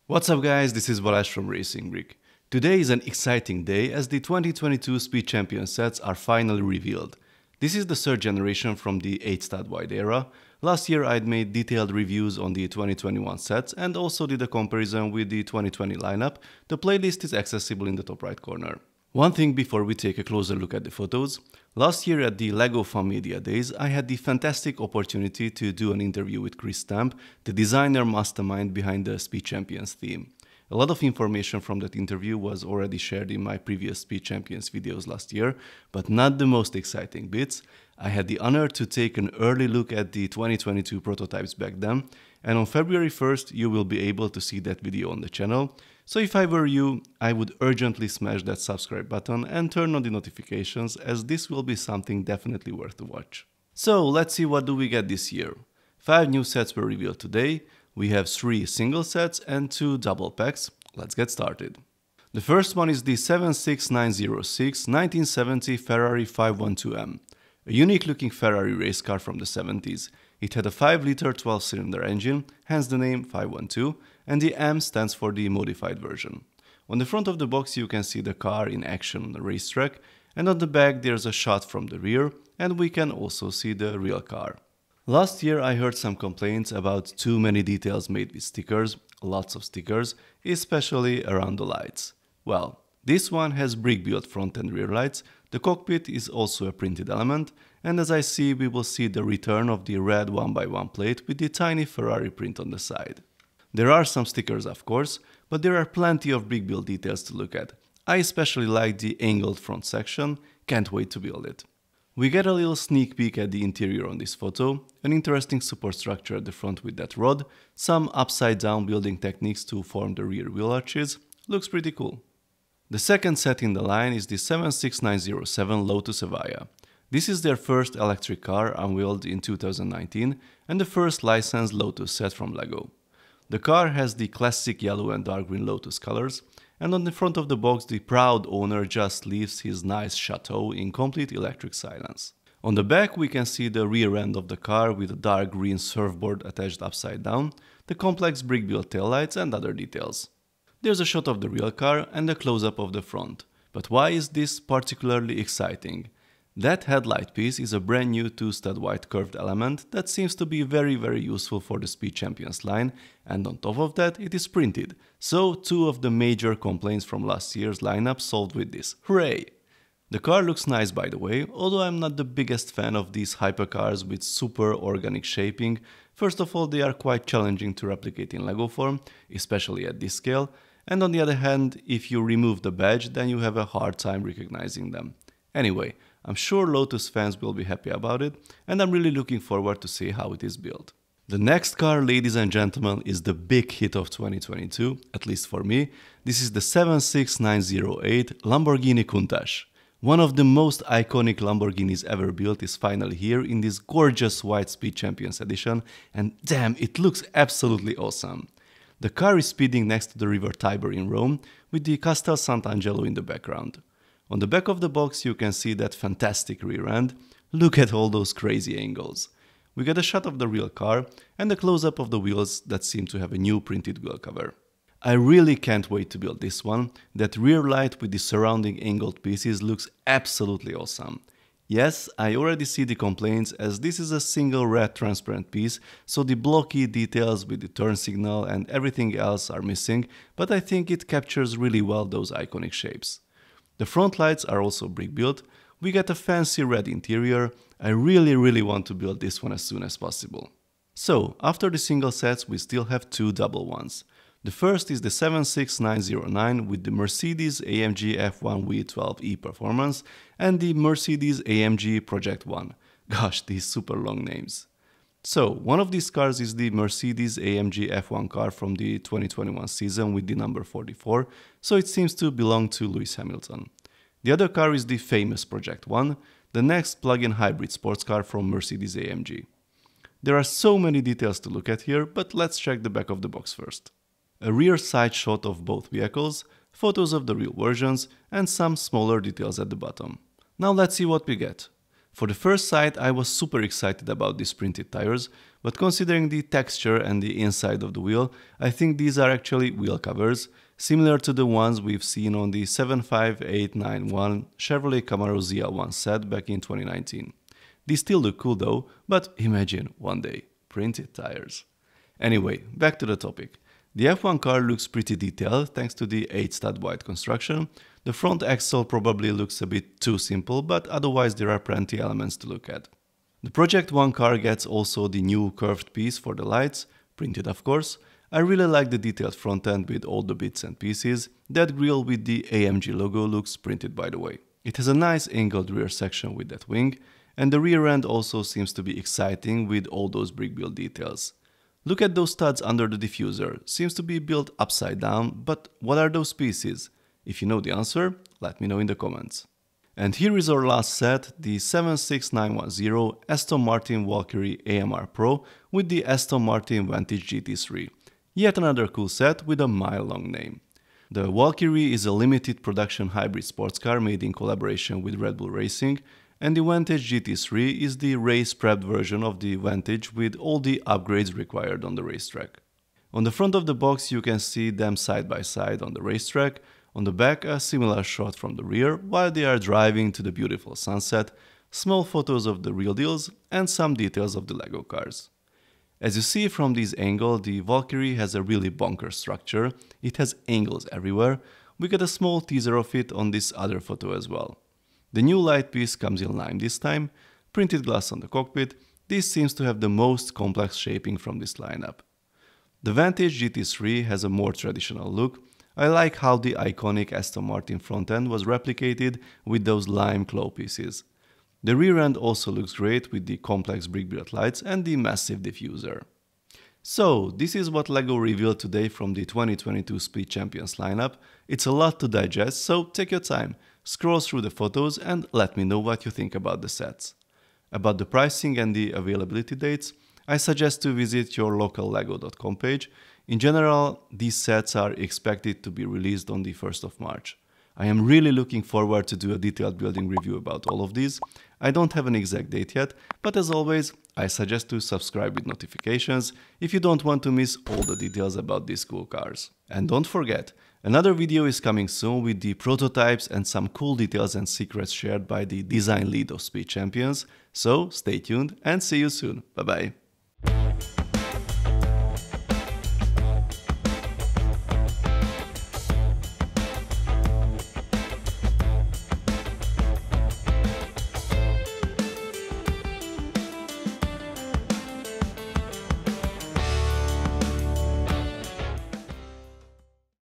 What's up guys, this is Balázs from Racing Greek. Today is an exciting day as the 2022 Speed Champion sets are finally revealed. This is the third generation from the 8 stud wide era. Last year I'd made detailed reviews on the 2021 sets and also did a comparison with the 2020 lineup. The playlist is accessible in the top right corner. One thing before we take a closer look at the photos. Last year at the LEGO Fan Media Days, I had the fantastic opportunity to do an interview with Chris Stamp, the designer mastermind behind the Speed Champions theme. A lot of information from that interview was already shared in my previous Speed Champions videos last year, but not the most exciting bits. I had the honor to take an early look at the 2022 prototypes back then, and on February 1st you will be able to see that video on the channel. So if I were you, I would urgently smash that subscribe button and turn on the notifications, as this will be something definitely worth to watch. So let's see what do we get this year. 5 new sets were revealed today. We have 3 single sets and 2 double packs. Let's get started. The first one is the 76906 1970 Ferrari 512M. A unique looking Ferrari race car from the 70s. It had a 5-liter 12-cylinder engine, hence the name 512, and the M stands for the modified version. On the front of the box you can see the car in action on the racetrack, and on the back there's a shot from the rear, and we can also see the real car. Last year I heard some complaints about too many details made with stickers, lots of stickers, especially around the lights. Well, this one has brick-built front and rear lights. The cockpit is also a printed element, and as I see we will see the return of the red 1x1 plate with the tiny Ferrari print on the side. There are some stickers of course, but there are plenty of brick-built details to look at. I especially like the angled front section, can't wait to build it. We get a little sneak peek at the interior on this photo, an interesting support structure at the front with that rod, some upside down building techniques to form the rear wheel arches, looks pretty cool. The second set in the line is the 76907 Lotus Evija. This is their first electric car unveiled in 2019 and the first licensed Lotus set from LEGO. The car has the classic yellow and dark green Lotus colors, and on the front of the box the proud owner just leaves his nice chateau in complete electric silence. On the back we can see the rear end of the car with a dark green surfboard attached upside down, the complex brick-built taillights and other details. There's a shot of the real car and a close-up of the front. But why is this particularly exciting? That headlight piece is a brand new 2-stud white curved element that seems to be very useful for the Speed Champions line, and on top of that it is printed. So 2 of the major complaints from last year's lineup solved with this. Hooray! The car looks nice by the way, although I'm not the biggest fan of these hypercars with super organic shaping. First of all, they are quite challenging to replicate in LEGO form, especially at this scale, and on the other hand, if you remove the badge then you have a hard time recognizing them. Anyway, I'm sure Lotus fans will be happy about it, and I'm really looking forward to see how it is built. The next car, ladies and gentlemen, is the big hit of 2022, at least for me. This is the 76908 Lamborghini Countach. One of the most iconic Lamborghinis ever built is finally here in this gorgeous white Speed Champions edition, and damn, it looks absolutely awesome. The car is speeding next to the river Tiber in Rome, with the Castel Sant'Angelo in the background. On the back of the box you can see that fantastic rear end. Look at all those crazy angles. We get a shot of the real car and a close-up of the wheels that seem to have a new printed wheel cover. I really can't wait to build this one. That rear light with the surrounding angled pieces looks absolutely awesome. Yes, I already see the complaints as this is a single red transparent piece, so the blocky details with the turn signal and everything else are missing, but I think it captures really well those iconic shapes. The front lights are also brick-built. We get a fancy red interior. I really want to build this one as soon as possible. So, after the single sets we still have 2 double ones. The first is the 76909 with the Mercedes-AMG F1 V12e performance and the Mercedes-AMG Project One. Gosh, these super long names. So, one of these cars is the Mercedes-AMG F1 car from the 2021 season with the number 44, so it seems to belong to Lewis Hamilton. The other car is the famous Project One, the next plug-in hybrid sports car from Mercedes-AMG. There are so many details to look at here, but let's check the back of the box first. A rear side shot of both vehicles, photos of the real versions, and some smaller details at the bottom. Now let's see what we get. For the first sight, I was super excited about these printed tires, but considering the texture and the inside of the wheel, I think these are actually wheel covers, similar to the ones we've seen on the 75891 Chevrolet Camaro ZL1 set back in 2019. These still look cool though, but imagine one day, printed tires. Anyway, back to the topic. The F1 car looks pretty detailed thanks to the 8-stud wide construction. The front axle probably looks a bit too simple, but otherwise there are plenty elements to look at. The Project One car gets also the new curved piece for the lights, printed of course. I really like the detailed front end with all the bits and pieces. That grille with the AMG logo looks printed by the way. It has a nice angled rear section with that wing, and the rear end also seems to be exciting with all those brick build details. Look at those studs under the diffuser, seems to be built upside down, but what are those pieces? If you know the answer, let me know in the comments. And here is our last set, the 76910 Aston Martin Valkyrie AMR Pro with the Aston Martin Vantage GT3. Yet another cool set with a mile-long name. The Valkyrie is a limited production hybrid sports car made in collaboration with Red Bull Racing, and the Vantage GT3 is the race-prepped version of the Vantage with all the upgrades required on the racetrack. On the front of the box you can see them side by side on the racetrack, on the back a similar shot from the rear while they are driving to the beautiful sunset, small photos of the real deals and some details of the LEGO cars. As you see from this angle, the Valkyrie has a really bonkers structure, it has angles everywhere. We get a small teaser of it on this other photo as well. The new light piece comes in lime this time, printed glass on the cockpit. This seems to have the most complex shaping from this lineup. The Vantage GT3 has a more traditional look. I like how the iconic Aston Martin front end was replicated with those lime claw pieces. The rear end also looks great with the complex brick built lights and the massive diffuser. So, this is what LEGO revealed today from the 2022 Speed Champions lineup. It's a lot to digest, so take your time, scroll through the photos and let me know what you think about the sets. About the pricing and the availability dates, I suggest to visit your local lego.com page. In general, these sets are expected to be released on the 1st of March. I am really looking forward to do a detailed building review about all of these. I don't have an exact date yet, but as always, I suggest to subscribe with notifications if you don't want to miss all the details about these cool cars. And don't forget, another video is coming soon with the prototypes and some cool details and secrets shared by the design lead of Speed Champions, so stay tuned and see you soon. Bye bye.